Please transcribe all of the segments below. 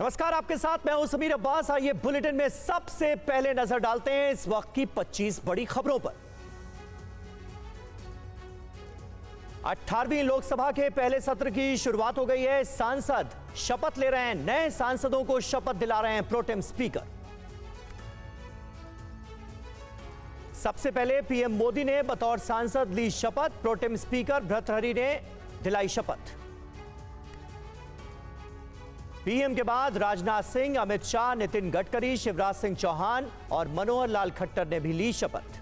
नमस्कार, आपके साथ मैं हूं समीर अब्बास। आइए बुलेटिन में सबसे पहले नजर डालते हैं इस वक्त की 25 बड़ी खबरों पर। 18वीं लोकसभा के पहले सत्र की शुरुआत हो गई है। सांसद शपथ ले रहे हैं, नए सांसदों को शपथ दिला रहे हैं प्रोटेम स्पीकर। सबसे पहले पीएम मोदी ने बतौर सांसद ली शपथ, प्रोटेम स्पीकर भर्तृहरि ने दिलाई शपथ। पीएम के बाद राजनाथ सिंह, अमित शाह, नितिन गडकरी, शिवराज सिंह चौहान और मनोहर लाल खट्टर ने भी ली शपथ।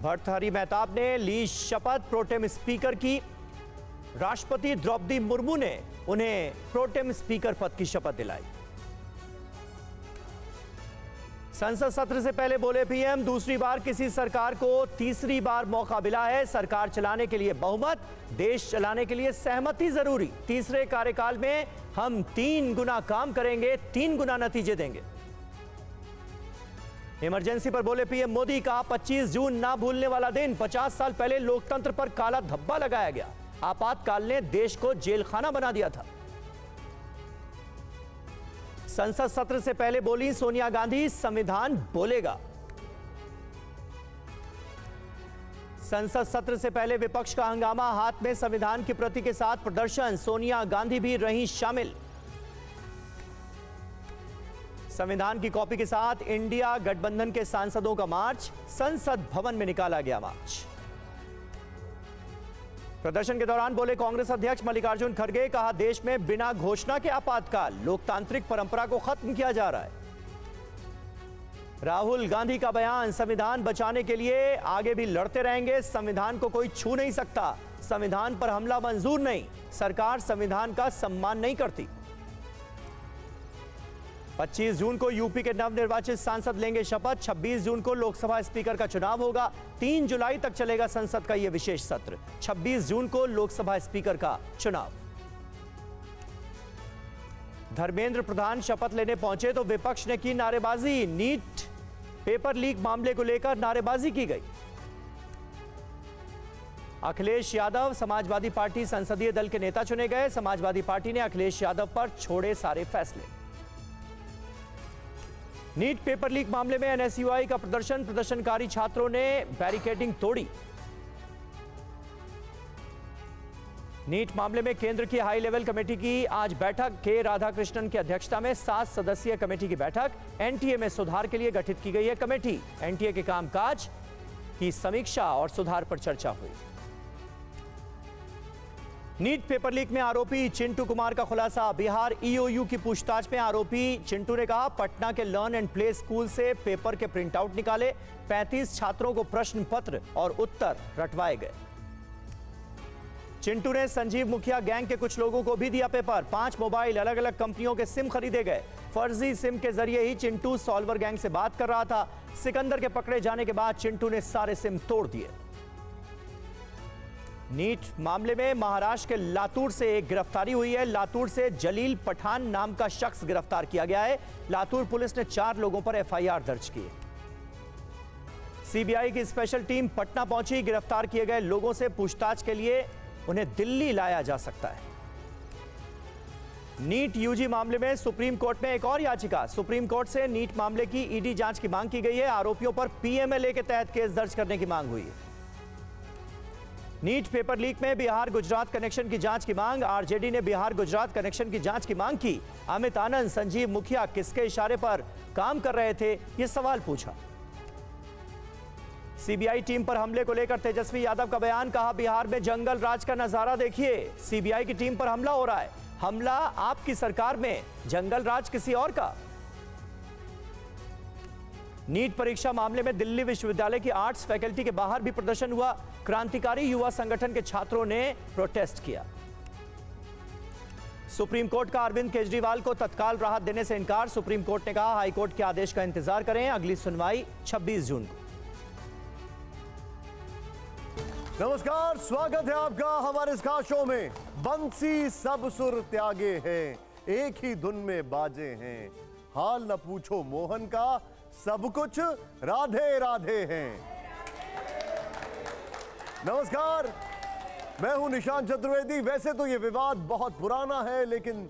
भर्तृहरि महताब ने ली शपथ प्रोटेम स्पीकर की। राष्ट्रपति द्रौपदी मुर्मू ने उन्हें प्रोटेम स्पीकर पद की शपथ दिलाई। संसद सत्र से पहले बोले पीएम, दूसरी बार किसी सरकार को तीसरी बार मौका मिला है। सरकार चलाने के लिए बहुमत, देश चलाने के लिए सहमति जरूरी। तीसरे कार्यकाल में हम 3 गुना काम करेंगे, 3 गुना नतीजे देंगे। इमरजेंसी पर बोले पीएम मोदी, कहा 25 जून ना भूलने वाला दिन। 50 साल पहले लोकतंत्र पर काला धब्बा लगाया गया। आपातकाल ने देश को जेल खाना बना दिया था। संसद सत्र से पहले बोली सोनिया गांधी, संविधान बोलेगा। संसद सत्र से पहले विपक्ष का हंगामा, हाथ में संविधान की प्रति के साथ प्रदर्शन। सोनिया गांधी भी रहीं शामिल। संविधान की कॉपी के साथ इंडिया गठबंधन के सांसदों का मार्च, संसद भवन में निकाला गया मार्च। प्रदर्शन के दौरान बोले कांग्रेस अध्यक्ष मल्लिकार्जुन खड़गे, कहा देश में बिना घोषणा के आपातकाल, लोकतांत्रिक परंपरा को खत्म किया जा रहा है। राहुल गांधी का बयान, संविधान बचाने के लिए आगे भी लड़ते रहेंगे। संविधान को कोई छू नहीं सकता, संविधान पर हमला मंजूर नहीं, सरकार संविधान का सम्मान नहीं करती। 25 जून को यूपी के नवनिर्वाचित सांसद लेंगे शपथ। 26 जून को लोकसभा स्पीकर का चुनाव होगा। 3 जुलाई तक चलेगा संसद का यह विशेष सत्र। 26 जून को लोकसभा स्पीकर का चुनाव। धर्मेंद्र प्रधान शपथ लेने पहुंचे तो विपक्ष ने की नारेबाजी। नीट पेपर लीक मामले को लेकर नारेबाजी की गई। अखिलेश यादव समाजवादी पार्टी संसदीय दल के नेता चुने गए। समाजवादी पार्टी ने अखिलेश यादव पर छोड़े सारे फैसले। नीट पेपर लीक मामले में एनएसयूआई का प्रदर्शन, प्रदर्शनकारी छात्रों ने बैरिकेडिंग तोड़ी। नीट मामले में केंद्र की हाई लेवल कमेटी की आज बैठक। के राधाकृष्णन की अध्यक्षता में 7 सदस्यीय कमेटी की बैठक। एनटीए में सुधार के लिए गठित की गई है कमेटी। एनटीए के कामकाज की समीक्षा और सुधार पर चर्चा हुई। नीट पेपर लीक में आरोपी चिंटू कुमार का खुलासा। बिहार ईओयू की पूछताछ में आरोपी चिंटू ने कहा, पटना के लर्न एंड प्ले स्कूल से पेपर के प्रिंटआउट निकाले। 35 छात्रों को प्रश्न पत्र और उत्तर रटवाए गए। चिंटू ने संजीव मुखिया गैंग के कुछ लोगों को भी दिया पेपर। 5 मोबाइल, अलग अलग कंपनियों के सिम खरीदे गए। फर्जी सिम के जरिए ही चिंटू सॉल्वर गैंग से बात कर रहा था। सिकंदर के पकड़े जाने के बाद चिंटू ने सारे सिम तोड़ दिए। नीट मामले में महाराष्ट्र के लातूर से एक गिरफ्तारी हुई है। लातूर से जलील पठान नाम का शख्स गिरफ्तार किया गया है। लातूर पुलिस ने 4 लोगों पर एफआईआर दर्ज की है। सीबीआई की स्पेशल टीम पटना पहुंची। गिरफ्तार किए गए लोगों से पूछताछ के लिए उन्हें दिल्ली लाया जा सकता है। नीट यूजी मामले में सुप्रीम कोर्ट में एक और याचिका। सुप्रीम कोर्ट से नीट मामले की ईडी जांच की मांग की गई है। आरोपियों पर पीएमएलए के तहत केस दर्ज करने की मांग हुई है। नीट पेपर लीक में बिहार गुजरात कनेक्शन की जांच की मांग। आरजेडी ने बिहार गुजरात कनेक्शन की जांच की मांग की। अमित आनंद, संजीव मुखिया किसके इशारे पर काम कर रहे थे, यह सवाल पूछा। सीबीआई टीम पर हमले को लेकर तेजस्वी यादव का बयान। कहा, बिहार में जंगल राज का नजारा देखिए। सीबीआई की टीम पर हमला हो रहा है। हमला आपकी सरकार में, जंगल राज किसी और का। नीट परीक्षा मामले में दिल्ली विश्वविद्यालय की आर्ट्स फैकल्टी के बाहर भी प्रदर्शन हुआ। क्रांतिकारी युवा संगठन के छात्रों ने प्रोटेस्ट किया। सुप्रीम कोर्ट का अरविंद केजरीवाल को तत्काल राहत देने से इनकार। सुप्रीम कोर्ट ने कहा, हाईकोर्ट के आदेश का इंतजार करें। अगली सुनवाई 26 जून को। नमस्कार, स्वागत है आपका हमारे इस खास शो में। बंसी सब सुर त्यागे हैं, एक ही धुन में बाजे हैं। हाल न पूछो मोहन का, सब कुछ राधे राधे हैं। नमस्कार, मैं हूं निशांत चतुर्वेदी। वैसे तो यह विवाद बहुत पुराना है, लेकिन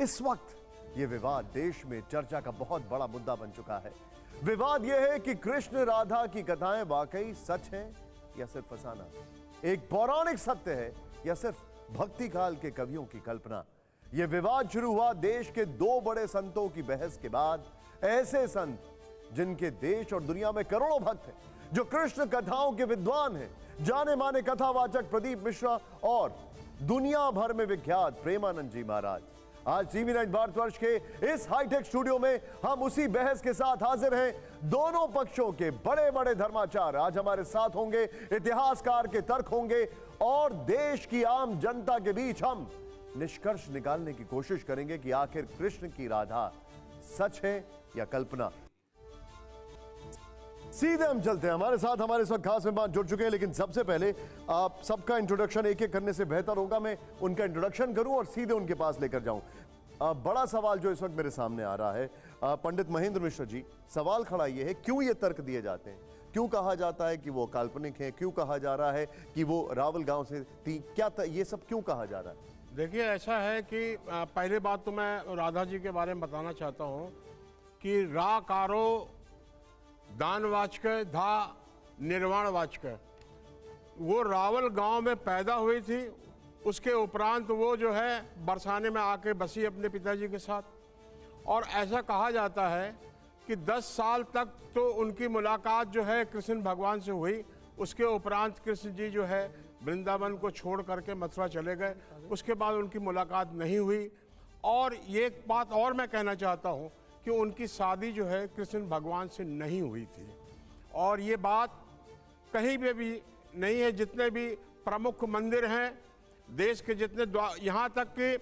इस वक्त यह विवाद देश में चर्चा का बहुत बड़ा मुद्दा बन चुका है। विवाद यह है कि कृष्ण राधा की कथाएं वाकई सच हैं या सिर्फ फसाना, एक पौराणिक सत्य है या सिर्फ भक्ति काल के कवियों की कल्पना। यह विवाद शुरू हुआ देश के दो बड़े संतों की बहस के बाद। ऐसे संत जिनके देश और दुनिया में करोड़ों भक्त हैं, जो कृष्ण कथाओं के विद्वान हैं, जाने माने कथावाचक प्रदीप मिश्रा और दुनिया भर में विख्यात प्रेमानंद जी महाराज। आज टीवी 9 भारतवर्ष के इस हाईटेक स्टूडियो में हम उसी बहस के साथ हाजिर हैं। दोनों पक्षों के बड़े बड़े धर्माचार्य आज हमारे साथ होंगे, इतिहासकार के तर्क होंगे और देश की आम जनता के बीच हम निष्कर्ष निकालने की कोशिश करेंगे कि आखिर कृष्ण की राधा सच है या कल्पना। सीधे हम चलते हैं। हमारे साथ हमारे इस वक्त खास मेहमान जुड़ चुके हैं, लेकिन सबसे पहले आप सबका इंट्रोडक्शन एक एक करने से बेहतर होगा मैं उनका इंट्रोडक्शन करूं और सीधे उनके पास लेकर जाऊं। बड़ा सवाल जो इस वक्त मेरे सामने आ रहा है, पंडित महेंद्र मिश्र जी, सवाल खड़ा ये है, क्यों ये तर्क दिए जाते हैं, क्यों कहा जाता है कि वो काल्पनिक है, क्यों कहा जा रहा है कि वो रावल गांव से थी, क्या ये सब क्यों कहा जा रहा है? देखिए, ऐसा है कि पहले बात तो मैं राधा जी के बारे में बताना चाहता हूँ कि रा कारो दानवाचक धा निर्वाणवाचक, वो रावल गांव में पैदा हुई थी। उसके उपरांत वो जो है बरसाने में आके बसी अपने पिताजी के साथ, और ऐसा कहा जाता है कि 10 साल तक तो उनकी मुलाकात जो है कृष्ण भगवान से हुई। उसके उपरांत कृष्ण जी जो है वृंदावन को छोड़ करके मथुरा चले गए, उसके बाद उनकी मुलाकात नहीं हुई। और ये एक बात और मैं कहना चाहता हूँ कि उनकी शादी जो है कृष्ण भगवान से नहीं हुई थी, और ये बात कहीं पे भी नहीं है। जितने भी प्रमुख मंदिर हैं देश के, जितने यहाँ तक कि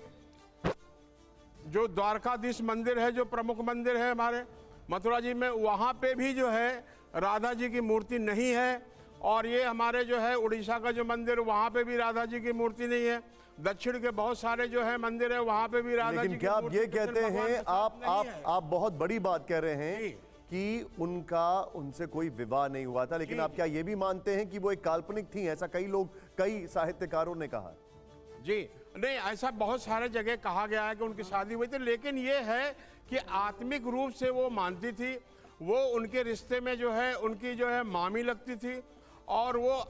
जो द्वारकाधीश मंदिर है, जो प्रमुख मंदिर है हमारे मथुरा जी में, वहाँ पे भी जो है राधा जी की मूर्ति नहीं है। और ये हमारे जो है उड़ीसा का जो मंदिर, वहाँ पे भी राधा जी की मूर्ति नहीं है। दक्षिण के बहुत सारे जो है मंदिर है, वहाँ पे भी राधा जी की मूर्ति। लेकिन क्या आप ये कहते हैं, आप बहुत बड़ी बात कह रहे हैं कि उनका उनसे कोई विवाह नहीं हुआ था, लेकिन आप क्या ये भी मानते हैं कि वो एक काल्पनिक थी? ऐसा कई साहित्यकारों ने कहा जी। नहीं, ऐसा बहुत सारे जगह कहा गया है कि उनकी शादी हुई थी, लेकिन ये है कि आत्मिक रूप से वो मानती थी। वो उनके रिश्ते में जो है उनकी जो है मामी लगती थी, और वो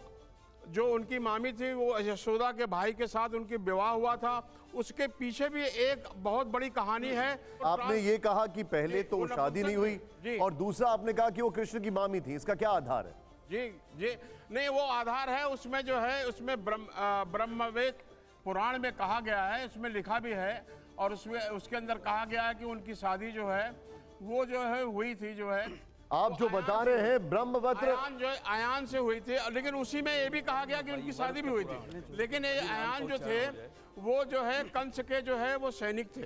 जो उनकी मामी थी वो यशोदा के भाई के साथ उनकी विवाह हुआ था। उसके पीछे भी एक बहुत बड़ी कहानी है। आपने ये कहा कि पहले तो शादी नहीं हुई, और दूसरा आपने कहा कि वो कृष्ण की मामी थी, इसका क्या आधार है? जी नहीं, वो आधार है उसमें जो है, उसमें ब्रह्मवेद पुराण में कहा गया है, उसमें लिखा भी है, और उसमें उसके अंदर कहा गया है कि उनकी शादी जो है वो जो है हुई थी, जो है आप जो बता रहे हैं ब्रह्मवत्र आयान से हुई थी। लेकिन उसी में ये भी कहा गया कि उनकी शादी भी हुई थी, लेकिन ये आयान जो थे वो जो है कंस के जो है वो सैनिक थे।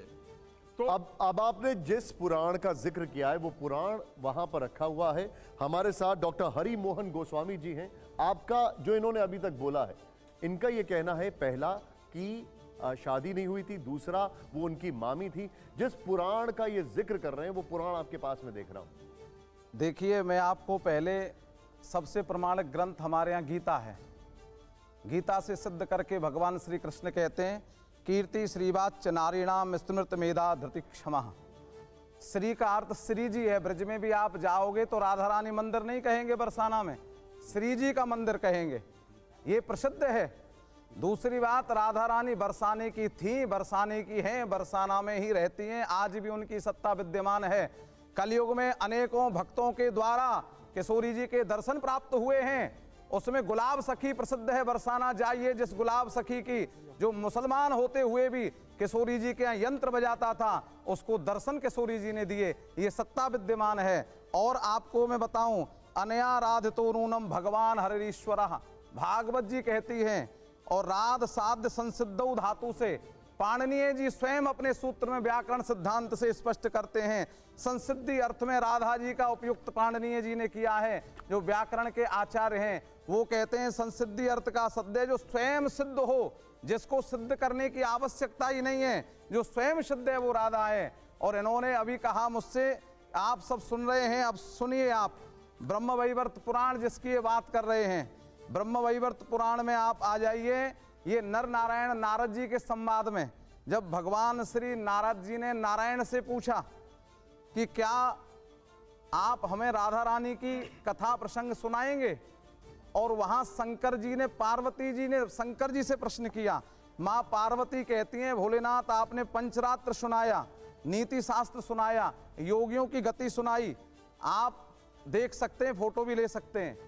तो अब आपने जिस पुराण का जिक्र किया है वो पुराण वहां पर रखा हुआ है। हमारे साथ डॉक्टर हरि मोहन गोस्वामी जी हैं। आपका जो इन्होंने अभी तक बोला है, इनका ये कहना है, पहला कि शादी नहीं हुई थी, दूसरा वो उनकी मामी थी। जिस पुराण का ये जिक्र कर रहे हैं वो पुराण आपके पास में देख रहा हूं। देखिए, मैं आपको पहले सबसे प्रमाणिक ग्रंथ हमारे यहाँ गीता है। गीता से सिद्ध करके भगवान श्री कृष्ण कहते हैं, कीर्ति श्रीवाच्य नारीणाम स्मृत मेधा धृति क्षमा। श्री का अर्थ श्री जी है। ब्रज में भी आप जाओगे तो राधा रानी मंदिर नहीं कहेंगे बरसाना में, श्री जी का मंदिर कहेंगे, ये प्रसिद्ध है। दूसरी बात, राधा रानी बरसाने की थी, बरसाने की हैं, बरसाना में ही रहती हैं, आज भी उनकी सत्ता विद्यमान है। कलयुग में अनेकों भक्तों के द्वारा किशोरी जी के दर्शन प्राप्त हुए हैं। उसमें गुलाब सखी प्रसिद्ध है, बरसाना जाइए, जिस गुलाब सखी की जो मुसलमान होते हुए भी किशोरी जी के यहाँ यंत्र बजाता था, उसको दर्शन किशोरी जी ने दिए, ये सत्ता विद्यमान है। और आपको मैं बताऊं, अनया राधितो नूनम भगवान हरिश्वर, भागवत जी कहती हैं, और राध साध्य संसिद्धौ धातु से पाणिनीय जी स्वयं अपने सूत्र में व्याकरण सिद्धांत से स्पष्ट करते हैं। संसिद्धि अर्थ में राधा जी का उपयुक्त पाणिनीय जी ने किया है, जो व्याकरण के आचार्य हैं। वो कहते हैं संसिद्धि अर्थ का सद्य जो स्वयं सिद्ध हो, जिसको सिद्ध करने की आवश्यकता ही नहीं है, जो स्वयं सिद्ध है वो राधा है। और इन्होंने अभी कहा मुझसे, आप सब सुन रहे हैं, अब सुनिए आप, ब्रह्मवैवर्त पुराण जिसकी ये बात कर रहे हैं, ब्रह्मवैवर्त पुराण में आप आ जाइए, ये नर नारायण नारद जी के संवाद में जब भगवान श्री नारद जी ने नारायण से पूछा कि क्या आप हमें राधा रानी की कथा प्रसंग सुनाएंगे, और वहां शंकर जी ने पार्वती जी ने शंकर जी से प्रश्न किया। माँ पार्वती कहती हैं भोलेनाथ आपने पंचरात्र सुनाया, नीति शास्त्र सुनाया, योगियों की गति सुनाई, आप देख सकते हैं, फोटो भी ले सकते हैं,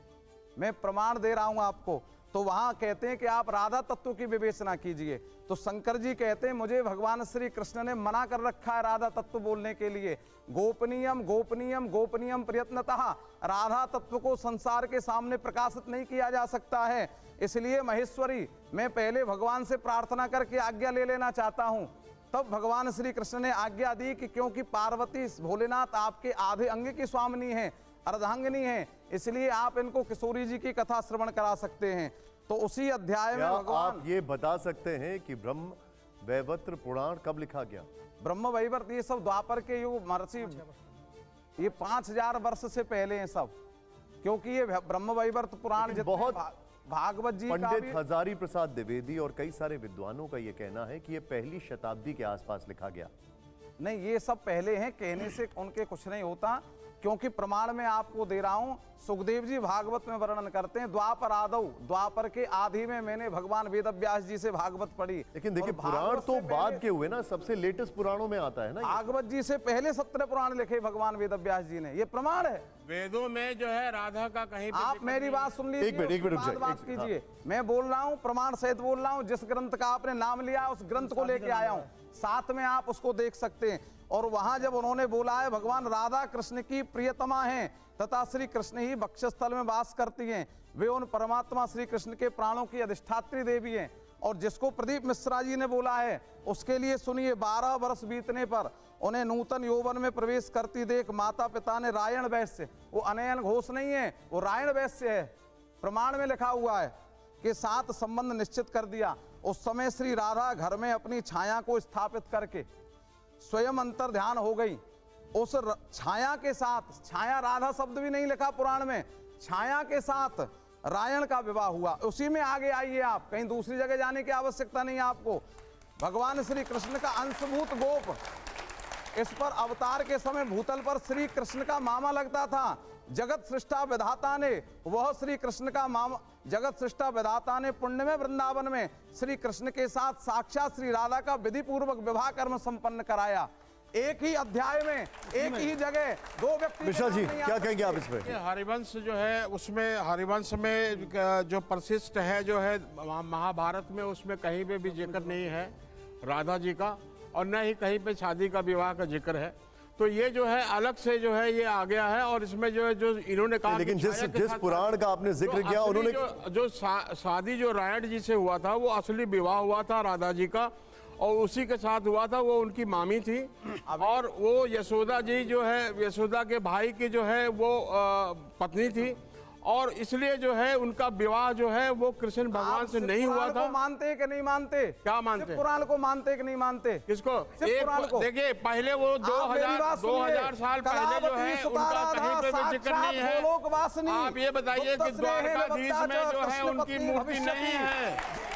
मैं प्रमाण दे रहा हूं आपको। तो वहां कहते हैं कि आप राधा तत्व की विवेचना कीजिए। तो शंकर जी कहते हैं मुझे भगवान श्री कृष्ण ने मना कर रखा है राधा तत्व बोलने के लिए। गोपनीयम गोपनीयम गोपनीयम प्रयत्नतः, राधा तत्व को संसार के सामने प्रकाशित नहीं किया जा सकता है। इसलिए महेश्वरी मैं पहले भगवान से प्रार्थना करके आज्ञा ले लेना चाहता हूं। तब भगवान श्री कृष्ण ने आज्ञा दी कि क्योंकि पार्वती भोलेनाथ आपके आधे अंग की स्वामिनी है, अर्धांगिनी है, इसलिए आप इनको किशोरी जी की कथा श्रवण करा सकते हैं। तो उसी अध्याय में भगवान आप ये बता सकते हैं कि ब्रह्म वैवर्त पुराण कब लिखा गया? ब्रह्म वैवर्त ये सब द्वापर के युग महर्षि, ये 5000 वर्ष से पहले हैं सब, क्योंकि ये ब्रह्म वैवर्त पुराण जितने बहुत भागवत जी का पंडित भी, हजारी प्रसाद द्विवेदी और कई सारे विद्वानों का यह कहना है कि यह पहली शताब्दी के आसपास लिखा गया। नहीं ये सब पहले हैं, कहने से उनके कुछ नहीं होता, क्योंकि प्रमाण में आपको दे रहा हूं। सुखदेव जी भागवत में वर्णन करते हैं द्वापर आदौ, द्वापर के आदि में मैंने भगवान वेद व्यास जी से भागवत पढ़ी। लेकिन देखिए और पुराण भागवत तो से बाद पहले के हुए ना, सबसे लेटेस्ट पुराणों में आता है ना ये। भागवत जी से पहले 17 पुराण लिखे भगवान वेद व्यास जी ने, ये प्रमाण है। वेदों में जो है राधा का कहीं पे आप जिक्र मेरी नहीं बात सुन लीजिए, एक मिनट रुक उसके जाइए, बाद बात एक- हाँ। कीजिए। मैं बोल रहा हूं, प्रमाण सहित बोल रहा हूं, जिस ग्रंथ का आपने नाम लिया उस ग्रंथ को लेके आया हूं, साथ में आप उसको देख सकते हैं। और वहां जब उन्होंने बोला है भगवान राधा कृष्ण की प्रियतमा हैं तथा श्री कृष्ण ही वक्षस्थल में वास करती हैं, वे उन परमात्मा श्री कृष्ण के प्राणों की अधिष्ठात्री देवी हैं। और जिसको प्रदीप मिश्रा जी ने बोला है उसके लिए सुनिए, 12 वर्ष बीतने पर उन्हें नूतन यौवन में प्रवेश करती देख माता पिता ने रायण वैश्य, वो अनयन घोष नहीं है, वो रायण वैश्य है, प्रमाण में लिखा हुआ है, के साथ संबंध निश्चित कर दिया। उस समय श्री राधा घर में अपनी छाया को स्थापित करके स्वयं अंतर ध्यान हो गई। उस छाया के साथ, छाया राधा शब्द भी नहीं लिखा पुराण में, छाया के साथ रायण का विवाह हुआ। उसी में आगे आइए आप, कहीं दूसरी जगह जाने की आवश्यकता नहीं है आपको। भगवान श्री कृष्ण का अंशभूत गोप इस पर अवतार के समय भूतल पर श्री कृष्ण का मामा लगता था। जगत सृष्टा विधाता ने, वह श्री कृष्ण का मामा, जगत सृष्टा विधाता ने पुण्य में वृंदावन में श्री कृष्ण के साथ साक्षात श्री राधा का विधि पूर्वक विवाह कर्म संपन्न कराया। एक ही अध्याय में एक ही जगह दो व्यक्ति। मिश्रा जी क्या कहेंगे आप इस पे? ये हरिवंश जो है उसमें, हरिवंश में जो परिशिष्ट है जो है महाभारत में, उसमें कहीं पे भी जिक्र नहीं है राधा जी का, और न ही कहीं पे शादी का विवाह का जिक्र है। तो ये जो है अलग से जो है ये आ गया है। और इसमें जो है, जो इन्होंने कहा, लेकिन जिस पुराण का आपने जिक्र किया उन्होंने, जो शादी जो रायण जी से हुआ था वो असली विवाह हुआ था राधा जी का, और उसी के साथ हुआ था, वो उनकी मामी थी। और वो यशोदा जी जो है, यशोदा के भाई की जो है वो पत्नी थी, और इसलिए जो है उनका विवाह जो है वो कृष्ण भगवान से नहीं हुआ था। मानते कि नहीं मानते? क्या मानते? पुराण को मानते कि नहीं मानते? किसको? पुराण को। देखिए पहले वो 2000 साल पहले जो है उनका कहीं पे भी जिक्र नहीं है। आप ये बताइए कि द्वारकाधीश में जो है उनकी मूर्ति नहीं है।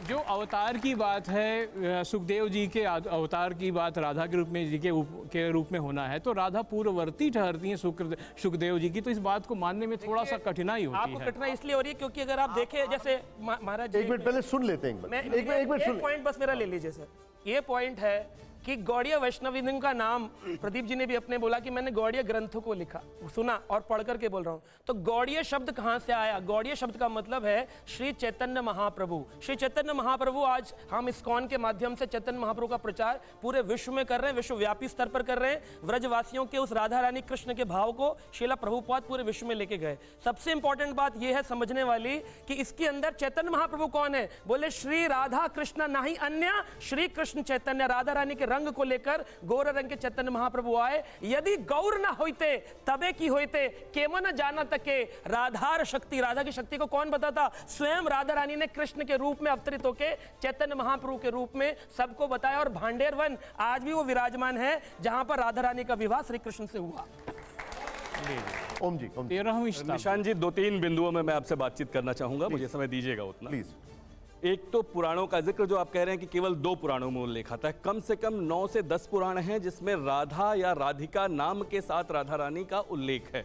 जो अवतार की बात है, सुखदेव जी के अवतार की बात राधा के रूप में, जी के रूप में होना है, तो राधा पूर्ववर्ती ठहरती हैं सुखदेव जी की, तो इस बात को मानने में थोड़ा सा कठिनाई होती आपको है। कठिनाई इसलिए हो रही है क्योंकि अगर आप देखें, जैसे महाराज एक मिनट पहले सुन लेते हैं, एक मिनट सुन। पॉइंट बस मेरा ले लीजिए सर। ये पॉइंट है कि गौड़ीय वैष्णविज्म का नाम प्रदीप जी ने भी अपने बोला कि मैंने गौड़ीय ग्रंथों को लिखा, सुना और पढ़ करके बोल रहा हूं। तो गौड़ीय शब्द कहां से आया? गौड़ीय शब्द का मतलब है श्री चैतन्य महाप्रभु। श्री चैतन्य महाप्रभु, आज हम इस्कॉन के माध्यम से चैतन्य महाप्रभु का प्रचार पूरे विश्व में कर रहे हैं, विश्वव्यापी स्तर पर कर रहे हैं। व्रजवासियों के उस राधा रानी कृष्ण के भाव को श्रीला प्रभुपाद पूरे विश्व में लेके गए। सबसे इंपॉर्टेंट बात यह है समझने वाली कि इसके अंदर चैतन्य महाप्रभु कौन है? बोले श्री राधा कृष्ण नहीं अन्य, श्री कृष्ण चैतन्य। राधा रानी के रंग को लेकर गौर रंग के चैतन्य महाप्रभु आए। यदि गौर न होते तबे की होते, केवल न जाना तके राधार शक्ति। राधा की शक्ति को कौन बताता? स्वयं राधा रानी ने कृष्ण के रूप में अवतरित होकर चैतन्य महाप्रभु के रूप में सबको बताया। और भांडेर वन आज भी वो विराजमान है जहां पर राधा रानी का विवाह श्री कृष्ण से हुआ। ओम जी, 13वीं शताब्दी। निशान जी, 2-3 बिंदुओं में मैं आपसे बातचीत करना चाहूंगा, मुझे समय दीजिएगा उतना। प्लीज। एक तो पुराणों का जिक्र जो आप कह रहे हैं कि केवल 2 पुराणों में उल्लेख आता है, कम से कम 9 से 10 पुराण हैं जिसमें राधा या राधिका नाम के साथ राधा रानी का उल्लेख है।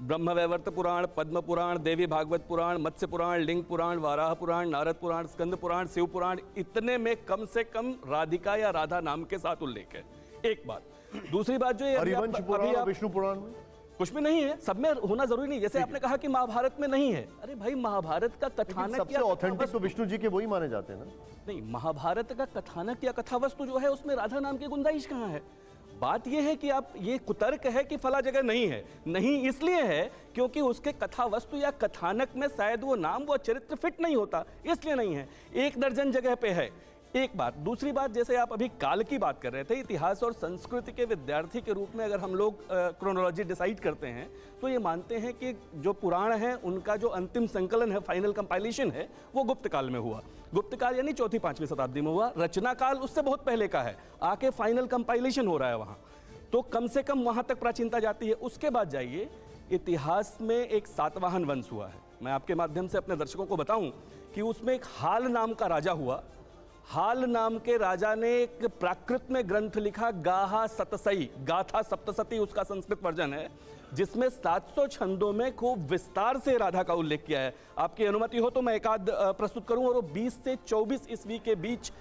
ब्रह्मवैवर्त पुराण, पद्म पुराण, देवी भागवत पुराण, मत्स्य पुराण, लिंग पुराण, वाराह पुराण, नारद पुराण, स्कंद पुराण, शिव पुराण, इतने में कम से कम राधिका या राधा नाम के साथ उल्लेख है। एक बात। दूसरी बात जो ये हरिवंश पुराण और विष्णु पुराण में कुछ भी नहीं है, सब में होना जरूरी नहीं। जैसे आपने कहा कि महाभारत में नहीं है, अरे भाई महाभारत का कथानक सबसे या ऑथेंटिक तो विष्णु जी के वही माने जाते हैं ना। नहीं, महाभारत का कथानक या कथावस्तु जो है उसमें राधा नाम की गुंजाइश कहाँ है? बात यह है कि आप ये कुतर्क है कि फला जगह नहीं है। नहीं इसलिए है क्योंकि उसके कथावस्तु या कथानक में शायद वो नाम, वो चरित्र फिट नहीं होता, इसलिए नहीं है। 1 दर्जन जगह पे है। एक बात। दूसरी बात, जैसे आप अभी काल की बात कर रहे थे, इतिहास और संस्कृति के विद्यार्थी के रूप में अगर हम लोग क्रोनोलॉजी डिसाइड करते हैं तो ये मानते हैं कि जो पुराण है उनका जो अंतिम संकलन है, फाइनल कंपाइलेशन है, वो गुप्त काल में हुआ। गुप्त काल यानी 4वीं-5वीं शताब्दी में हुआ। रचना काल उससे बहुत पहले का है, आके फाइनल कंपाइलेशन हो रहा है वहाँ, तो कम से कम वहाँ तक प्राचीनता जाती है। उसके बाद जाइए, इतिहास में एक सातवाहन वंश हुआ है। मैं आपके माध्यम से अपने दर्शकों को बताऊं कि उसमें एक हाल नाम का राजा हुआ। हाल नाम के राजा ने एक प्राकृत में ग्रंथ लिखा, गाहा सतसई, गाथा सप्तसती उसका संस्कृत वर्जन है, जिसमें 700 छंदों में खूब विस्तार से राधा का उल्लेख किया है। आपकी अनुमति हो तो मैं एक आध प्रस्तुत करूं। और वो 20 से 24 ईस्वी के बीच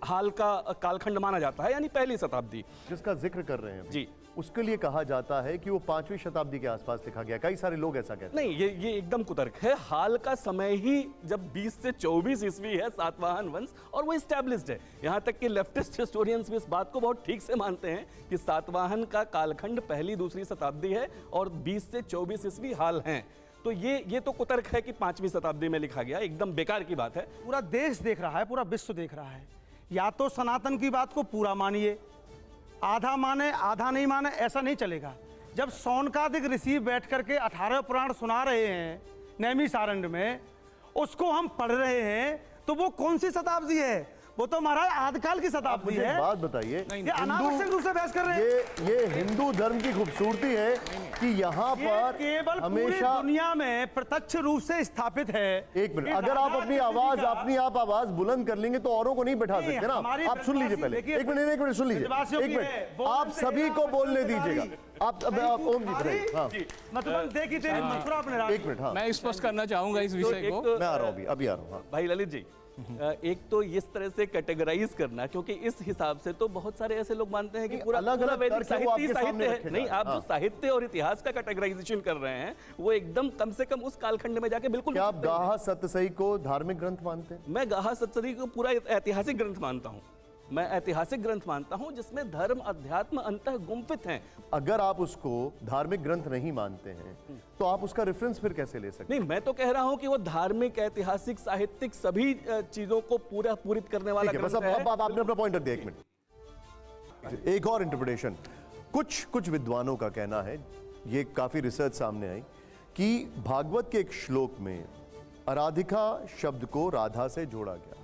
हाल का कालखंड माना जाता है, यानी पहली शताब्दी। जिसका जिक्र कर रहे हैं जी, उसके लिए कहा जाता है कि वो 5वीं शताब्दी के आसपास लिखा गया। कई सारे लोग ऐसा कहते हैं। नहीं, ये एकदम कुतर्क है। हाल का समय ही जब 20 से 24 ईस्वी है, सातवाहन वंश, और वो इस्टेब्लिश्ड है। यहाँ तक कि लेफ्टिस्ट हिस्टोरियंस भी इस बात को बहुत ठीक से मानते हैं कि सातवाहन का कालखंड पहली दूसरी शताब्दी है और 20 से 24 ईस्वी हाल हैं। तो ये तो कुतर्क है कि 5वीं शताब्दी में लिखा गया, एकदम बेकार की बात है। पूरा देश देख रहा है, पूरा विश्व देख रहा है। या तो सनातन की बात को पूरा मानिए, आधा माने आधा नहीं माने, ऐसा नहीं चलेगा। जब सौनकादिक ऋषि बैठ करके 18 पुराण सुना रहे हैं नैमिषारण्य में, उसको हम पढ़ रहे हैं, तो वो कौन सी शताब्दी है? वो तो महाराज आदिकाल की शताब्दी मुझे है। एक बात बताइए, ये अनावश्यक रूप से बहस कर रहे हैं। ये हिंदू धर्म की खूबसूरती है कि यहाँ पर केवल पूरी हमेशा दुनिया में प्रत्यक्ष रूप से स्थापित है। एक मिनट, अगर आप अपनी आवाज बुलंद कर लेंगे तो औरों को नहीं बैठा सकते ना। आप सुन लीजिए पहले, एक मिनट सुन लीजिए, एक मिनट, आप सभी को बोलने दीजिएगा। आप ओम जी बताइए। हाँ, मतलब देखिए तेरी मथुरा अपने राज्य। एक मिनट। हाँ, मैं स्पष्ट करना चाहूंगा इस विषय को। मैं आ रहा हूँ, अभी आ रहा हूँ। भाई ललित जी, एक तो इस तरह से कैटेगराइज करना, क्योंकि इस हिसाब से तो बहुत सारे ऐसे लोग मानते हैं कि पूरा अलग-अलग वैदिक तर्क वो आपके सामने साहित्य रखे है। नहीं, जा रहे आप हैं। जो साहित्य और इतिहास का कैटेगराइजेशन कर रहे हैं वो एकदम कम से कम उस कालखंड में जाके बिल्कुल। क्या आप गाहा सतसई को धार्मिक ग्रंथ मानते हैं? मैं गाहा सतसई को पूरा ऐतिहासिक ग्रंथ मानता हूँ। मैं ऐतिहासिक ग्रंथ मानता हूं जिसमें धर्म अध्यात्म अंतः गुम्फित हैं। अगर आप उसको धार्मिक ग्रंथ नहीं मानते हैं तो आप उसका रेफरेंस फिर कैसे ले सकते हैं? नहीं, मैं तो कह रहा हूं कि वो धार्मिक, ऐतिहासिक, साहित्यिक सभी चीजों को पूरित करने वाला ठीक है, बस ग्रंथ है। अब आपने अपना पॉइंट रख दिया। एक मिनट, एक और इंटरप्रिटेशन। कुछ विद्वानों का कहना है, ये काफी रिसर्च सामने आई, कि भागवत के एक श्लोक में आराधिका शब्द को राधा से जोड़ा गया।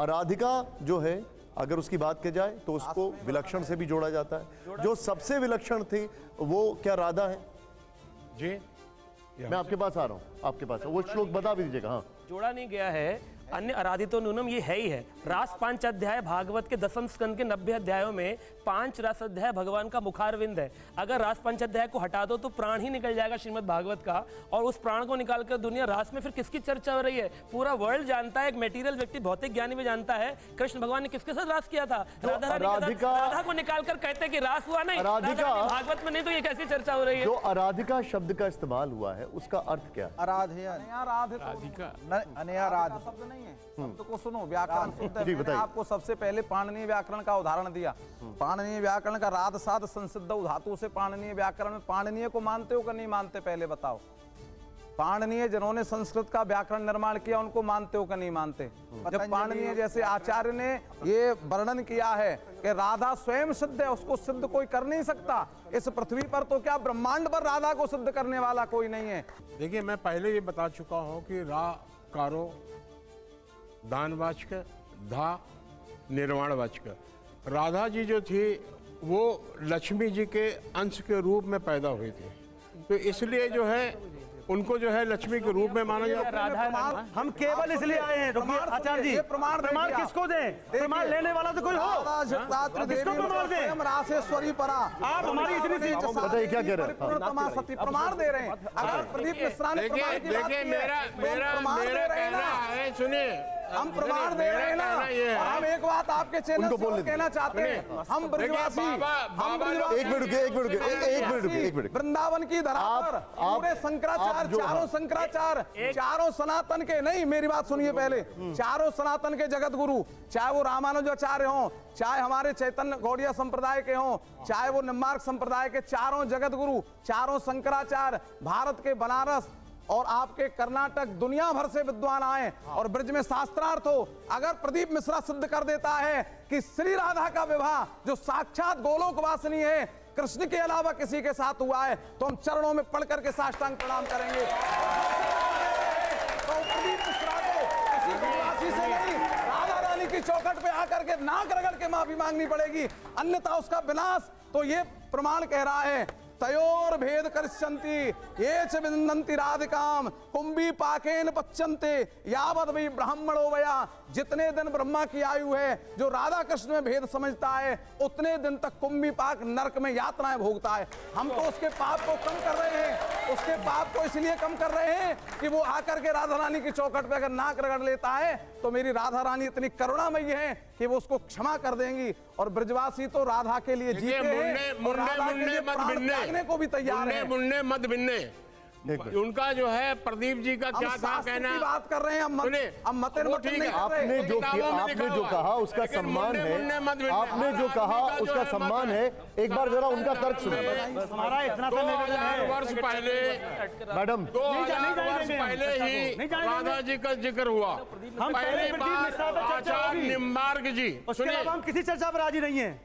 आराधिका जो है, अगर उसकी बात की जाए तो उसको विलक्षण से भी जोड़ा जाता है। जो सबसे विलक्षण थी वो क्या राधा है? जी, मैं आपके पास आ रहा हूँ, आपके पास वो श्लोक बता भी दीजिएगा। हाँ, जोड़ा नहीं गया है, अन्य आराधितो नूनम ये है ही है। रास 5 अध्याय भागवत के 10वें स्कंद के 90 अध्यायों में 5 रास अध्याय भगवान का मुखारविंद है। अगर रास 5 अध्याय को हटा दो तो प्राण ही निकल जाएगा श्रीमद् भागवत का, और उस प्राण को निकालकर दुनिया रास में फिर किसकी चर्चा हो रही है? पूरा वर्ल्ड जानता है, एक मेटीरियल व्यक्ति, भौतिक ज्ञानी भी जानता है, कृष्ण भगवान ने किसके साथ रास किया था? राधा रानी के साथ। राधा को निकालकर कहते हैं कि रास हुआ नहीं, भागवत में नहीं, तो ये कैसी चर्चा हो रही है? जो आराधिका शब्द का इस्तेमाल हुआ है उसका अर्थ क्या है? अनयाराध शब्द नहीं है, शब्द को सुनो, व्याकरण शुद्ध है। मैंने आपको सबसे पहले पाणिनीय व्याकरण का उदाहरण दिया। पाणिनीय व्याकरण का राध साध संसिद्ध धातु से पाणिनीय व्याकरण में, पाणिनीय को मानते हो कि नहीं मानते? पहले बताओ। पाणिनीय जिन्होंने संस्कृत का व्याकरण निर्माण किया उनको मानते हो कि नहीं मानते? जब पाणिनीय जैसे आचार्य ने ये वर्णन किया है कि राधा स्वयं सिद्ध है, उसको सिद्ध कोई कर नहीं सकता इस पृथ्वी पर, तो क्या ब्रह्मांड पर राधा को सिद्ध करने वाला कोई नहीं है? देखिए, मैं पहले ये बता चुका हूँ कि रा कारो दानवाचक, धा निर्वाणवाचक। राधा जी जो थी वो लक्ष्मी जी के अंश के रूप में पैदा हुई थी, तो इसलिए जो है उनको जो है लक्ष्मी के रूप में माना जाता है। हम केवल इसलिए आए हैं, रुकिए आचार्य जी, प्रमाण किसको दें? प्रमाण लेने वाला तो कोई हो, किसको प्रमाण दें? रासेश्वरी परा आप हमारी इतनी सी बताइए क्या कह रहे हैं? परिपूर्णतमा सती प्रमाण दे रहे हैं। अगर प्रदीप मिश्रा ने देखिए प्रमाण की बात देखिए की है, मेरा तो हम मेरा प्रमाण दे मेरा रहे हैं कहना ना। है, सुनिए हम प्रमाण दे रहे हैं ना। ये और हम एक बात आपके चैनल उनको से बोलने और दीजिए। कहना चाहते हैं, हम ब्रजवासी, हम ब्रजवासी, एक मिनट रुकिए, एक मिनट रुकिए, एक मिनट रुकिए, एक मिनट। वृंदावन की धरा पर आप पूरे शंकराचार्य, चारों शंकराचार्य, चारों सनातन के, नहीं मेरी बात सुनिए पहले, चारों सनातन के जगत गुरु, चाहे वो रामानुजाचार्य हों, चाहे हमारे चैतन्य गौड़िया संप्रदाय के हों, चाहे वो निम्बार्क संप्रदाय के, चारों जगत गुरु, चारों शंकराचार्य, भारत के बनारस और आपके कर्नाटक, दुनिया भर से विद्वान आए और ब्रज में शास्त्रार्थ हो। अगर प्रदीप मिश्रा सिद्ध कर देता है कि श्री राधा का विवाह जो साक्षात गोलोक वासिनी है, कृष्ण के अलावा किसी के साथ हुआ है, तो हम चरणों में पढ़ करके साष्टांग प्रणाम करेंगे। तो प्रदीप मिश्रा को किसी ब्रजवासी से नहीं, राधा रानी की चौखट पे आकर के नाक रगड़ के माफी मांगनी पड़ेगी, अन्यथा उसका विनाश। तो ये प्रमाण कह रहा है, तयोर भेद करिष्यन्ति ये च विन्दन्ति राधिकाम कुंभी पाकेन पच्यन्ते यावद वै ब्राह्मणो वया। जितने दिन ब्रह्मा की आयु है, जो राधा कृष्ण में भेद समझता है, उतने दिन तक कुंभी पाक नरक में यातनाएं भोगता है। हम तो उसके पाप को कम कर रहे हैं, उसके पाप को इसलिए कम कर रहे हैं कि वो आकर के राधा रानी की चौखट पे अगर नाक रगड़ लेता है, तो मेरी राधा रानी इतनी करुणामयी है कि वो उसको क्षमा कर देंगी। और ब्रजवासी तो राधा के लिए जीते हैं और राधा के लिए प्राण त्यागने को भी तैयार है। मुन्ने मत भिन्ने, उनका जो है प्रदीप जी का क्या था कहना, की बात कर रहे हैं हम, मत नहीं कर रहे। आपने जो कहा उसका सम्मान है, आपने जो कहा उसका सम्मान है। एक बार जरा उनका तर्क सुनिए। हमारा इतना सा निवेदन है, 2000 वर्ष पहले, मैडम 2000 वर्ष पहले ही राधा जी का जिक्र हुआ। हम पहली बार आचार्य निम्बार्क जी, उसके सुनिए, अलावा हम किसी चर्चा पर राजी नहीं है।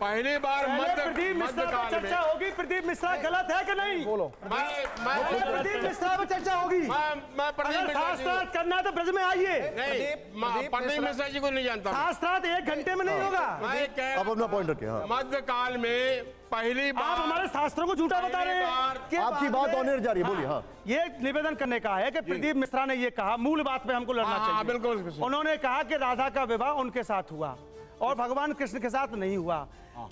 पहली बार प्रदीप मिश्रा पर चर्चा होगी, प्रदीप मिश्रा गलत है कि नहीं? बोलो। प्रदीप मिश्रा पर चर्चा होगी। मैं प्रदीप अगर मिश्रा जी शास्त्रार्थ करना है तो ब्रज में आइए। नहीं, प्रदीप मिश्रा जी को नहीं जानता। शास्त्रार्थ 1 घंटे में नहीं होगा। आप अपना पॉइंट रखिए। हाँ। मध्यकाल में पहली बार आप हमारे शास्त्रों को झूठा बता रहे हैं। आपकी बात ऑनर जा रही है, बोलिए। हाँ, ये निवेदन करने का है कि प्रदीप मिश्रा ने ये कहा, मूल बात पे हमको लड़ना चाहिए। बिल्कुल, उन्होंने कहा कि राधा का विवाह उनके साथ हुआ और भगवान कृष्ण के साथ नहीं हुआ।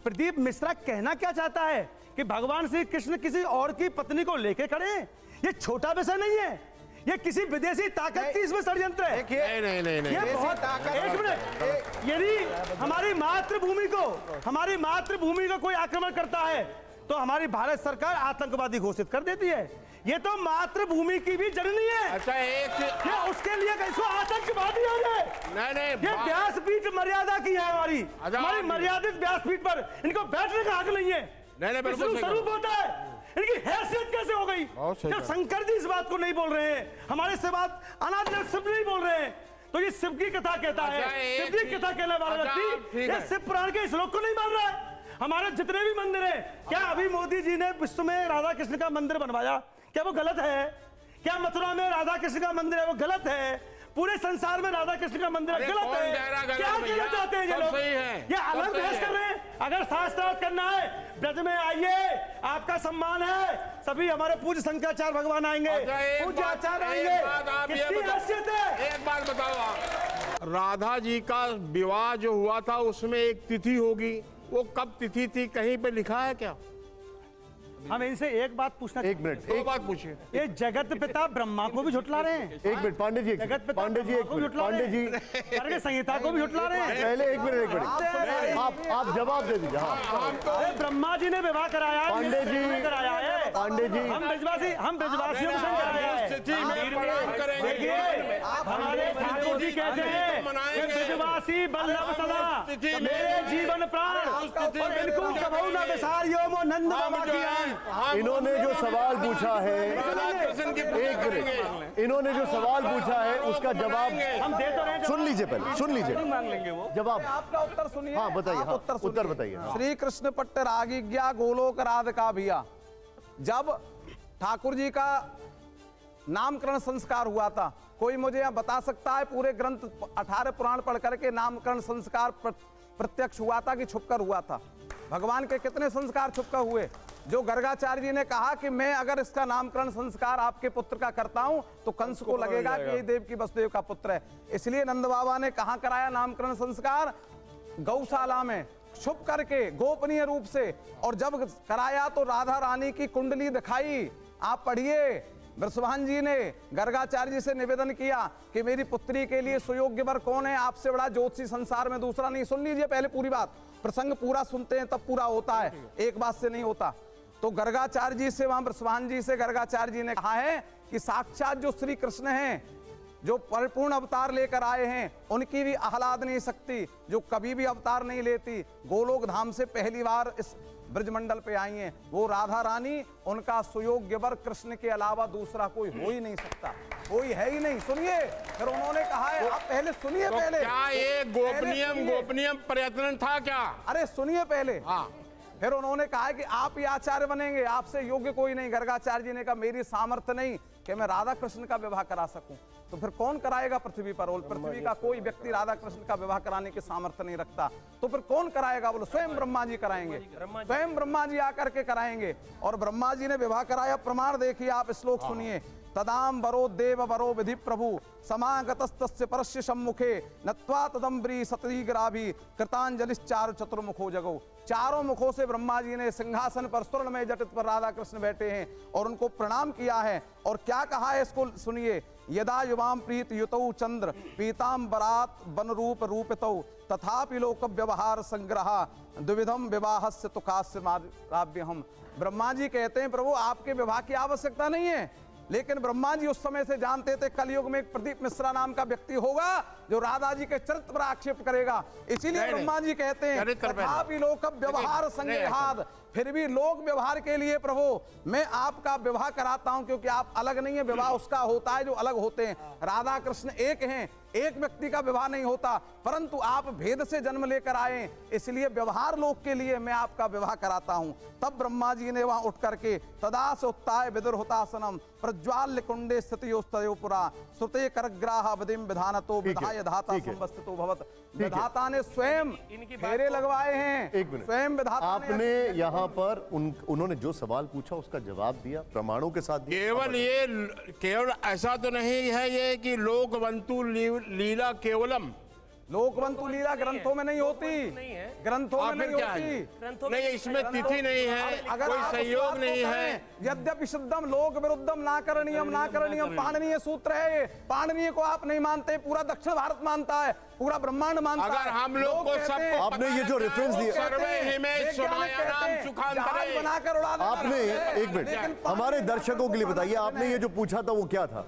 प्रदीप मिश्रा कहना क्या चाहता है कि भगवान श्री कृष्ण किसी और की पत्नी को लेके खड़े हैं? ये छोटा विषय नहीं है, ये किसी विदेशी ताकत की इसमें षड्यंत्र है। नहीं, ये बहुत, एक मिनट, यदि हमारी मातृभूमि को कोई आक्रमण करता है तो हमारी भारत सरकार आतंकवादी घोषित कर देती है। ये तो मातृभूमि की भी जननी है। अच्छा, ये उसके लिए इसको आतंकवादी हो जाए? नहीं, ये व्यासपीठ मर्यादा की है हमारी मर्यादित व्यासपीठ पर इनको बैठने का हक नहीं है। नहीं, बिल्कुल स्वरूप होता है, इनकी हैसियत कैसे हो गई? जब शंकर जी इस बात को नहीं बोल रहे हैं, हमारे से बात अनाथ शिव नहीं बोल रहे हैं, तो ये शिव की कथा कहता है। शिव की कथा कहने वाला व्यक्ति ये शिव पुराण के श्लोक को नहीं मान रहा है। हमारे जितने भी मंदिर हैं, क्या अभी मोदी जी ने विश्व में राधा कृष्ण का मंदिर बनवाया, क्या वो गलत है? क्या मथुरा में राधा कृष्ण का मंदिर है वो गलत है? पूरे संसार में राधा कृष्ण का मंदिर गलत है? क्या कहना चाहते हैं ये लोग? ये अलग बहस कर रहे हैं। अगर शास्त्रार्थ करना है, ब्रज में आइए, आपका सम्मान है। सभी हमारे पूज्य शंकराचार्य भगवान आएंगे, पूज्य आचार्य आएंगे, किसकी हैसियत है? एक बात बताओ आप, राधा जी का विवाह जो हुआ था उसमें एक तिथि होगी, वो कब तिथि थी, कहीं पे लिखा है क्या? हम इनसे एक बात पूछना, एक मिनट, एक बात पूछिए। ये जगत पिता ब्रह्मा को भी झुटला रहे हैं। एक मिनट पांडे जी, जगत पिता पांडे जी, एक मिनट पांडे जी, करके संहिता को भी झुटला रहे हैं। पहले एक मिनट, आप जवाब दे दीजिए। हाँ, अरे ब्रह्मा जी ने विवाह कराया है, पांडे जी, कराया है। पांडे जी, हम ब्रजवासियों को संग कराया है। देखिए, हमारे ठाकुर जी कहते हैं कि ब्रजवासी बल्लभ सदा मेरे जीवन प्राण, और इनको कबहू न बिसारियो मो नंद बाबा की आन। इन्होंने जो सवाल पूछा है, एक मिनट, इन्होंने जो सवाल पूछा है उसका जवाब हम दे तो रहे हैं। सुन लीजिए, पहले सुन लीजिए, मांग लेंगे वो जवाब। आपका उत्तर सुनिए। हाँ बताइए, हाँ, उत्तर बताइए। श्री कृष्ण पट्ट रागिज्ञा गोलोक राधिका भिया। जब ठाकुर जी का नामकरण संस्कार हुआ था, कोई मुझे यहाँ बता सकता है पूरे ग्रंथ 18 पुराण पढ़ करके नामकरण संस्कार प्रत्यक्ष हुआ था कि छुपकर हुआ था? भगवान के कितने संस्कार छुपकर हुए? जो गर्गाचार्य जी ने कहा कि मैं अगर इसका नामकरण संस्कार आपके पुत्र का करता हूं तो कंस को लगेगा कि ये देव की वसुदेव का पुत्र है। इसलिए नंद बाबा ने कहां कराया नामकरण संस्कार? गौशाला में छुप करके गोपनीय रूप से। और जब कराया तो राधा रानी की कुंडली दिखाई। आप पढ़िए, वृषभान जी ने गर्गाचार्य जी से निवेदन किया कि मेरी पुत्री के लिए सुयोग्य वर कौन है, आपसे बड़ा ज्योतिषी संसार में दूसरा नहीं। सुन लीजिए पहले पूरी बात, प्रसंग पूरा सुनते हैं तब पूरा होता है, एक बात से नहीं होता। तो गर्गाचार्य जी से, वहां वृषभान जी से गर्गाचार्य जी ने कहा है कि साक्षात जो श्री कृष्ण हैं, जो परिपूर्ण अवतार लेकर आए हैं, उनकी भी आह्लाद नहीं सकती, जो कभी भी अवतार नहीं लेती, गोलोक धाम से पहली बार इस ब्रजमंडल पे आई हैं, वो राधा रानी, उनका सुयोग्य वर कृष्ण के अलावा दूसरा कोई हो ही नहीं सकता, कोई है ही नहीं। सुनिए, फिर उन्होंने कहा है, आप पहले सुनिए। तो पहले क्या ये गोपनीय प्रयत्न था क्या? अरे सुनिए पहले। हाँ। फिर उन्होंने कहा कि आप ही आचार्य बनेंगे, आपसे योग्य कोई नहीं। गर्गाचार्य जी ने कहा मेरी सामर्थ्य नहीं कि मैं राधा कृष्ण का विवाह करा सकूं। तो फिर कौन कराएगा पृथ्वी पर? और पृथ्वी का कोई व्यक्ति राधा कृष्ण का विवाह कराने की सामर्थ्य नहीं रखता, तो फिर कौन कराएगा? बोलो स्वयं ब्रह्मा जी कराएंगे, स्वयं ब्रह्मा जी आकर के कराएंगे। और ब्रह्मा जी ने विवाह कराया। प्रमाण देखिए आप, श्लोक सुनिए। तदाम वरो देव वरो विधि प्रभु समागतस्तस्य परस्य सम्मुखे नत्वा तदम्बरी सतरीग्राभी कृतांजलिश्चारु चतुर्मुखो जगो। चारों मुखों से ब्रह्मा जी ने सिंहासन पर स्वर्णमय जटित पर राधा कृष्ण बैठे हैं और उनको प्रणाम किया है। और क्या कहा है इसको सुनिए। यदा युवाम प्रीत युतौ चंद्र पीतांबरात वन रूप रूपितौ तथापि लोक व्यवहार संग्रह द्विविधम विवाहस्य तुकास्य माराभ्यहम। ब्रह्मा जी कहते हैं प्रभु आपके विवाह की आवश्यकता नहीं है, लेकिन ब्रह्मा जी उस समय से जानते थे कलयुग में एक प्रदीप मिश्रा नाम का व्यक्ति होगा जो राधा जी के चरित्र पर आक्षेप करेगा। इसीलिए ब्रह्मा जी कहते हैं तथापि लोक व्यवहार संग्रहाद, फिर भी लोक व्यवहार के लिए प्रभु मैं आपका विवाह कराता हूं, क्योंकि आप अलग नहीं है। विवाह उसका होता है जो अलग होते हैं। राधा कृष्ण एक हैं, एक व्यक्ति का विवाह नहीं होता, परंतु आप भेद से जन्म लेकर आए, इसलिए व्यवहार लोक के लिए मैं आपका विवाह कराता हूं। तब ब्रह्मा जी ने वहां उठ करके तदा से उत्ताय विदुरहुतासनम प्रज्वाल्य कुंडे स्थितियोस्तयोपुरा श्रुते करग्राह विधिम विधानतो विधाय धाता संवस्थितो भवत। विधाता ने स्वयं फेरे लगवाए हैं। एक मिनट, स्वयं विधाता आपने यहाँ पर उन्होंने जो सवाल पूछा उसका जवाब दिया, प्रमाणों के साथ दिया। केवल ऐसा तो नहीं है ये कि लोकवंतु लीला केवलम, लोकवंतु लीला ग्रंथों में नहीं होती, ग्रंथों में नहीं होती। नहीं, इसमें तिथि नहीं है, कोई संयोग नहीं है। यद्यपि शुद्धम लोक विरुद्धम ना करणीयम पाणनीय सूत्र है ये। पाणनीय को आप नहीं मानते, पूरा दक्षिण भारत मानता है, पूरा ब्रह्मांड मानता है। अगर हम लोग को सबको आपने ये जो रेफरेंस दिया, बनाकर उड़ा देना। आपने एक मिनट हमारे दर्शकों के लिए बताइए, आपने ये जो पूछा था वो क्या था?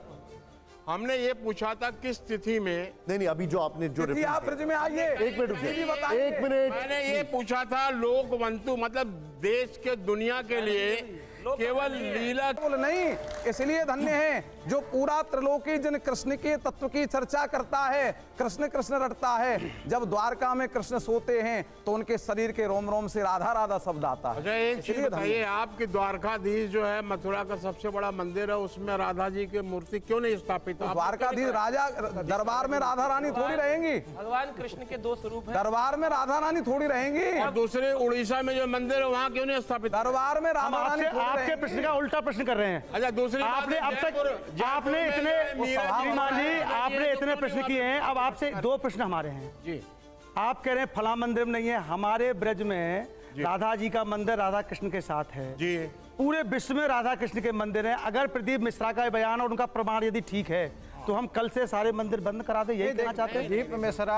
हमने ये पूछा था किस तिथि में। नहीं, अभी जो आपने जो आप ब्रज में आइए, एक मिनट रुकिए, एक मिनट। मैंने ये पूछा था लोकवंतु मतलब देश के दुनिया के लिए केवल लीला नहीं। इसलिए धन्य है जो पूरा त्रिलोकी जन कृष्ण के तत्व की चर्चा करता है, कृष्ण कृष्ण रटता है। जब द्वारका में कृष्ण सोते हैं तो उनके शरीर के रोम रोम से राधा राधा शब्द आता है। अच्छा, एक चीज बताइए, आपकी द्वारकाधीश जो है मथुरा का सबसे बड़ा मंदिर है, उसमें राधा जी की मूर्ति क्यों नहीं स्थापित? द्वारकाधीश राजा दरबार में राधा रानी थोड़ी रहेंगी, भगवान कृष्ण के दो स्वरूप हैं। दरबार में राधा रानी थोड़ी रहेंगी। और दूसरे उड़ीसा में जो मंदिर है वहाँ क्यों नहीं स्थापित? दरबार में राधा रानी आपके प्रश्न का उल्टा प्रश्न कर रहे हैं। अच्छा, दूसरी आपने अब तक आपने इतने श्रीमान जी आपने इतने प्रश्न किए हैं, अब आपसे दो प्रश्न हमारे हैं जी। आप कह रहे हैं फला मंदिर में नहीं है, हमारे ब्रज में राधा जी का मंदिर राधा कृष्ण के साथ है जी। पूरे विश्व में राधा कृष्ण के मंदिर हैं। अगर प्रदीप मिश्रा का बयान और उनका प्रमाण यदि ठीक है तो हम कल से सारे मंदिर बंद करा दें, यही कहना चाहते हैं?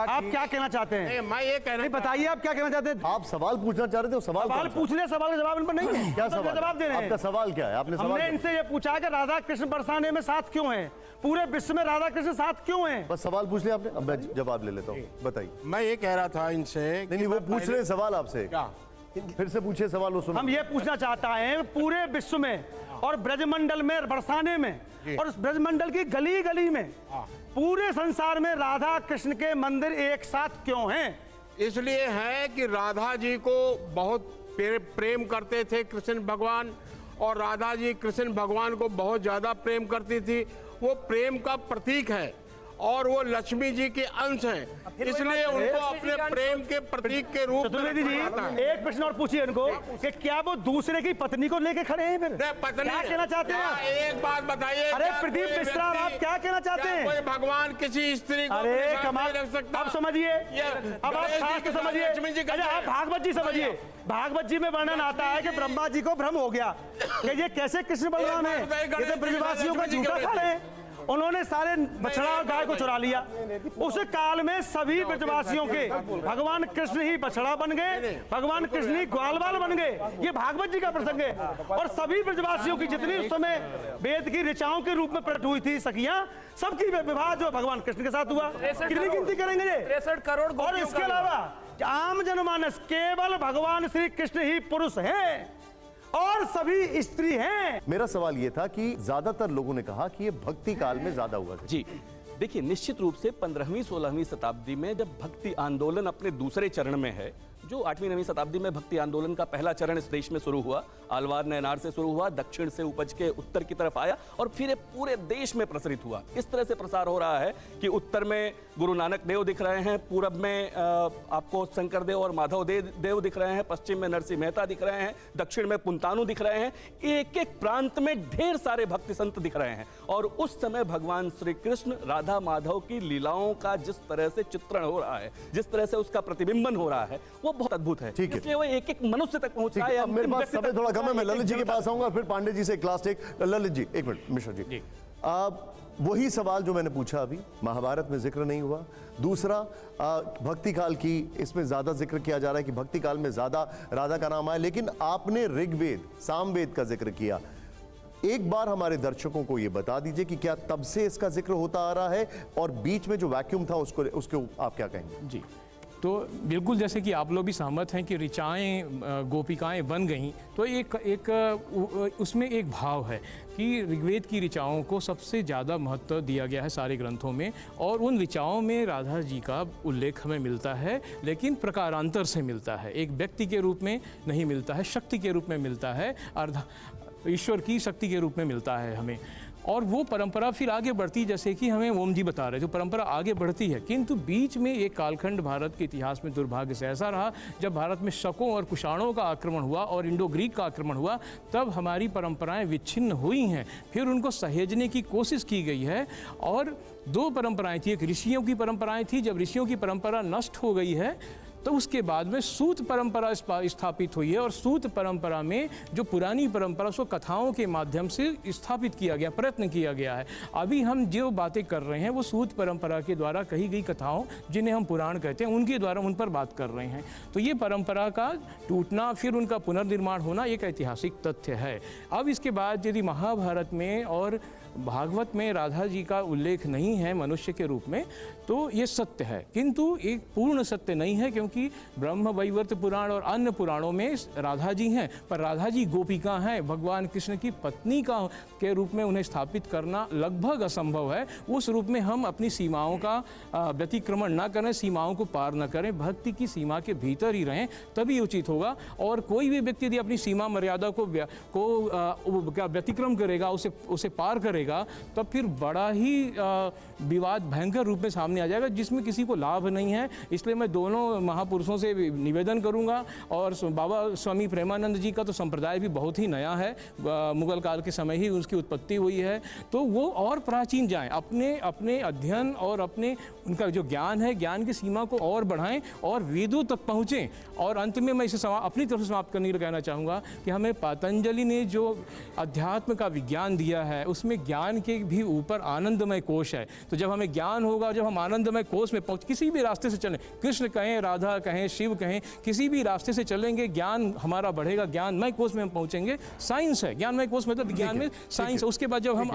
आप क्या कहना चाहते हैं? मैं ये कहना, बताइए आप क्या कहना चाहते हैं? आप सवाल पूछना चाह रहे थे, सवाल पूछने, सवाल का जवाब इन पर नहीं है। क्या सवाल? जवाब दे रहे हैं। आपका सवाल क्या है? आपने हमने इनसे ये पूछा कि राधा कृष्ण बरसाने में साथ क्यों हैं, पूरे विश्व में राधा कृष्ण साथ क्यों हैं? बस सवाल पूछ लिया आपने, अब मैं जवाब ले लेता हूँ, बताइए। मैं ये कह रहा था इनसे, नहीं वो पूछ रहे सवाल आपसे, क्या फिर से पूछे सवाल वो सुनो। हम ये पूछना चाहता है पूरे विश्व में और ब्रजमंडल में बरसाने में और ब्रजमंडल की गली गली में पूरे संसार में राधा कृष्ण के मंदिर एक साथ क्यों हैं? इसलिए है कि राधा जी को बहुत प्रेम करते थे कृष्ण भगवान, और राधा जी कृष्ण भगवान को बहुत ज्यादा प्रेम करती थी। वो प्रेम का प्रतीक है। और वो लक्ष्मी जी के अंश हैं, इसलिए उनको अपने प्रेम के प्रतीक के रूप में चतुर्वेदी जी रखा जाता है। एक प्रश्न और पूछिए इनको कि क्या वो दूसरे की पत्नी को लेके खड़े हैं? फिर पत्नी क्या कहना चाहते हैं? एक बात बताइए, अरे क्या प्रदीप कोई मिश्रा, व्यक्ति- आप क्या कहना चाहते क्या हैं? कोई भगवान किसी स्त्री को अरे अपने साथ कमाल, नहीं रख सकता? अब समझिए, अब आप गणेश जी शास्त्र के साथ समझिए, लक्ष्मी जी अच्छा कैसे आप हैं? भागवत जी समझिए। भागवत जी में वर्णन आता है कि ब्रह्मा जी को भ्रम हो गया कि ये कैसे कृष्ण बलराम है, ये तो ब्रजवासियों का झूठा खा रहे हैं। उन्होंने सारे बछड़ा और गाय को चुरा लिया। उस काल में सभी ब्रजवासियों के भगवान कृष्ण ही बछड़ा बन गए, भगवान कृष्ण ही ग्वालवाल बन गए। ये भागवत जी का प्रसंग है। और सभी ब्रजवासियों की जितनी उस समय वेद की ऋचाओं के रूप में प्रकट हुई थी सखियां, सबकी विवाह जो भगवान कृष्ण के साथ हुआ। कितनी गिनती करेंगे ये? 63 करोड़ और गोपियों इसके का अलावा आम जनमानस केवल भगवान श्री कृष्ण ही पुरुष हैं और सभी स्त्री हैं। मेरा सवाल यह था कि ज्यादातर लोगों ने कहा कि ये भक्ति काल में ज्यादा हुआ था। जी देखिए, निश्चित रूप से 15वीं-16वीं शताब्दी में जब भक्ति आंदोलन अपने दूसरे चरण में है, जो 8वीं-9वीं शताब्दी में भक्ति आंदोलन का पहला चरण इस देश में शुरू हुआ, आलवार नैनार से शुरू हुआ, दक्षिण से उपज के उत्तर की तरफ आया और फिर ये पूरे देश में प्रसारित हुआ। इस तरह से प्रसार हो रहा है कि उत्तर में गुरु नानक देव दिख रहे हैं, पूरब में आपको शंकर देव और माधव देव दिख रहे हैं, पश्चिम में नरसिंह मेहता दिख रहे हैं, दक्षिण में पुंतानु दिख रहे हैं। एक एक प्रांत में ढेर सारे भक्ति संत दिख रहे हैं। और उस समय भगवान श्री कृष्ण राधा माधव की लीलाओं का जिस तरह से चित्रण हो रहा है, जिस तरह से उसका प्रतिबिंबन हो रहा है, वो बहुत अद्भुत है। ठीक है। इसलिए वो एक एक मनुष्य तक पहुंच रहा है। अब मेरे पास समय थोड़ा कम है, मैं ललित जी के पास आऊंगा, फिर पांडे जी से क्लास टेक। ललित जी एक मिनट, मिश्रा जी वही सवाल जो मैंने पूछा अभी, महाभारत में जिक्र नहीं हुआ। दूसरा भक्ति काल की इसमें ज्यादा जिक्र किया जा रहा है कि भक्ति काल में ज्यादा राधा का नाम आया, लेकिन आपने ऋग्वेद सामवेद का जिक्र किया। एक बार हमारे दर्शकों को यह बता दीजिए कि क्या तब से इसका जिक्र होता आ रहा है और बीच में जो वैक्यूम था उसके आप क्या कहेंगे? जी, तो बिल्कुल जैसे कि आप लोग भी सहमत हैं कि ऋचाएँ गोपिकाएं बन गईं, तो उसमें एक भाव है कि ऋग्वेद की ऋचाओं को सबसे ज़्यादा महत्व दिया गया है सारे ग्रंथों में, और उन ऋचाओं में राधा जी का उल्लेख हमें मिलता है, लेकिन प्रकारांतर से मिलता है। एक व्यक्ति के रूप में नहीं मिलता है, शक्ति के रूप में मिलता है, ईश्वर की शक्ति के रूप में मिलता है हमें। और वो परंपरा फिर आगे बढ़ती, जैसे कि हमें ओम जी बता रहे, जो परंपरा आगे बढ़ती है। किंतु बीच में एक कालखंड भारत के इतिहास में दुर्भाग्य से ऐसा रहा, जब भारत में शकों और कुषाणों का आक्रमण हुआ और इंडो ग्रीक का आक्रमण हुआ, तब हमारी परंपराएं विच्छिन्न हुई हैं। फिर उनको सहेजने की कोशिश की गई है, और दो परंपराएं थी। एक ऋषियों की परंपराएं थी। जब ऋषियों की परंपरा नष्ट हो गई है, तो उसके बाद में सूत परंपरा स्थापित हुई है, और सूत परंपरा में जो पुरानी परंपरा, उसको कथाओं के माध्यम से स्थापित किया गया, प्रयत्न किया गया है। अभी हम जो बातें कर रहे हैं वो सूत परंपरा के द्वारा कही गई कथाओं, जिन्हें हम पुराण कहते हैं, उनके द्वारा उन पर बात कर रहे हैं। तो ये परंपरा का टूटना, फिर उनका पुनर्निर्माण होना एक ऐतिहासिक तथ्य है। अब इसके बाद यदि महाभारत में और भागवत में राधा जी का उल्लेख नहीं है मनुष्य के रूप में, तो ये सत्य है, किंतु एक पूर्ण सत्य नहीं है, क्योंकि ब्रह्म वैवर्त पुराण और अन्य पुराणों में राधा जी हैं, पर राधा जी गोपिका हैं। भगवान कृष्ण की पत्नी के रूप में उन्हें स्थापित करना लगभग असंभव है। उस रूप में हम अपनी सीमाओं का व्यतिक्रमण ना करें, सीमाओं को पार न करें, भक्ति की सीमा के भीतर ही रहें, तभी उचित होगा। और कोई भी व्यक्ति यदि अपनी सीमा मर्यादा को व्यतिक्रम करेगा, उसे पार करेगा, तब फिर बड़ा ही विवाद भयंकर रूप में सामने आ जाएगा, जिसमें किसी को लाभ नहीं है। इसलिए मैं दोनों महापुरुषों से निवेदन करूंगा, और बाबा स्वामी प्रेमानंद जी का तो संप्रदाय भी बहुत ही नया है, मुगल काल के समय ही उसकी उत्पत्ति हुई है, तो वो और प्राचीन जाएं, अपने अध्ययन और उनका जो ज्ञान है, ज्ञान की सीमा को और बढ़ाएं और वेदों तक पहुँचें। और अंत में मैं इसे अपनी तरफ से समाप्त करने के लिए कहना चाहूँगा कि हमें पतंजलि ने जो अध्यात्म का विज्ञान दिया है, उसमें ज्ञान के भी ऊपर आनंदमय कोश है। तो जब हमें ज्ञान होगा, जब हम आनंदमय कोश में किसी भी रास्ते से चलें, कृष्ण कहें, राधा कहें, शिव कहें, किसी भी रास्ते से चलेंगे, ज्ञान हमारा बढ़ेगा, ज्ञानमय कोश में हम पहुंचेंगे। साइंस है, ज्ञानमय कोश मतलब विज्ञान में साइंस है। उसके बाद जब हम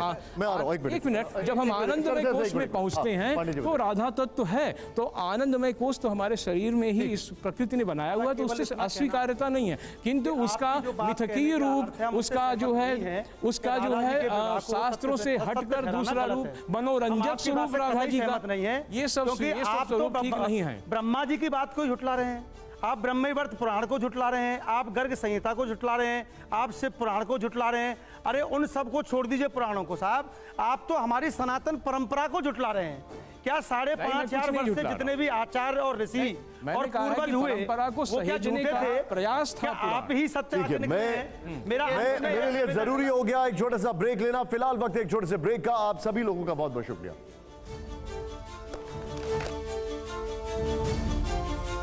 एक मिनट जब हम आनंदमय कोश में पहुंचते हैं, तो राधा तत्व है। तो आनंदमय कोश तो हमारे शरीर में ही इस प्रकृति ने बनाया हुआ, तो उससे अस्वीकार्यता नहीं है, किंतु उसका मिथकीय रूप, उसका जो है शास्त्रों से हटकर दूसरा रूप, मनोरंजक स्वरूप राधा जी का नहीं है। ये सब स्वरूप ठीक नहीं है। ब्रह्मा जी की बात को झुटला रहे हैं, आप ब्रह्मवैवर्त पुराण को झुटला रहे हैं, आप गर्ग संहिता को झुटला रहे हैं, आप शिव पुराण को झुटला रहे हैं। अरे उन सब को छोड़ दीजिए पुराणों को साहब, आप तो हमारी सनातन परंपरा को झुटला रहे हैं। क्या 5,500 वर्ष से जितने भी आचार्य और ऋषि और पूर्वज हुए वो क्या झूठे थे? प्रयास था। आप ही सत्य ठीक है, मेरे लिए जरूरी हो गया एक छोटा सा ब्रेक लेना। फिलहाल वक्त एक छोटे से ब्रेक का। आप सभी लोगों का बहुत बहुत शुक्रिया।